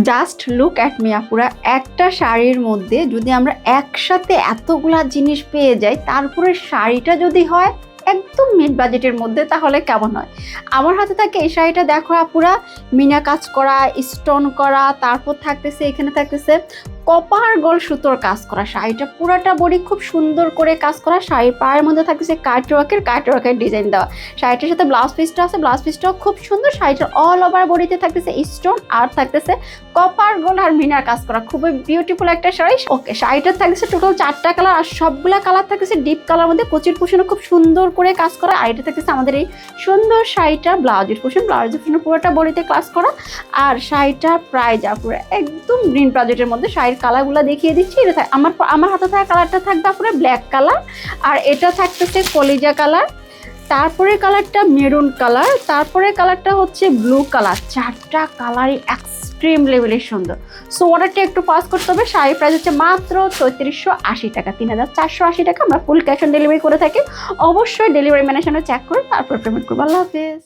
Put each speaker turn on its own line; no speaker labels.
Just look at me আপুরা, একটা শাড়ির মধ্যে যদি আমরা একসাথে এতগুলা জিনিস পেয়ে যাই, তারপরে শাড়িটা যদি হয় একদম মিড বাজেটের মধ্যে, তাহলে কেমন হয়? আমার হাতে থাকে এই শাড়িটা, দেখো আপুরা, মিনা কাজ করা, স্টোন করা, তারপর থাকতেছে এখানে থাকতেছে কপার গোল্ড সুতোর কাজ করা। শাড়িটা পুরাটা বডি খুব সুন্দর করে কাজ করা। শাড়ির পায়ের মধ্যে থাকতেছে কাটওয়ার্কের ডিজাইন দেওয়া। শাড়িটার সাথে ব্লাউজ পিসটা আছে, ব্লাউজ পিসটাও খুব সুন্দর। শাড়িটার অল ওভার বডিতে থাকতেছে স্টোন আর থাকতেছে কপার গোল্ড আর মিনার কাজ করা। খুবই বিউটিফুল একটা শাড়ি। ওকে, শাড়িটার থাকতেছে টোটাল 4টা কালার, আর সবগুলা কালার থাকতেছে ডিপ কালার মধ্যে। কুচির পোষণও খুব সুন্দর করে কাজ করা। আর এটা থাকতেছে আমাদের এই সুন্দর শাড়িটা ব্লাউজের পোষণ পুরোটা বডিতে কাজ করা। আর শাড়িটার প্রাইস পুরো একদম গ্রিন বাজেটের মধ্যে। শাড়ির কালারগুলো দেখিয়ে দিচ্ছি। এটা আমার হাতে থাকা কালারটা থাকবে পুরো ব্ল্যাক কালার, আর এটা থাকতেছে কলিজা কালার, তারপরে কালারটা মেরুন কালার, তারপরে কালারটা হচ্ছে ব্লু কালার। 4টা কালারই এক্সট্রিম লেভেলের সুন্দর। সো অর্ডারটা একটু পাস করতে হবে। শাড়ির প্রাইস হচ্ছে মাত্র ৩৬৮০ টাকা, ৩৪৮০ টাকা। আমরা ফুল ক্যাশ অন ডেলিভারি করে থাকি। অবশ্যই ডেলিভারি ম্যানের সামনে চেক করে তারপর পেমেন্ট করবো। আল্লাহ হাফেজ।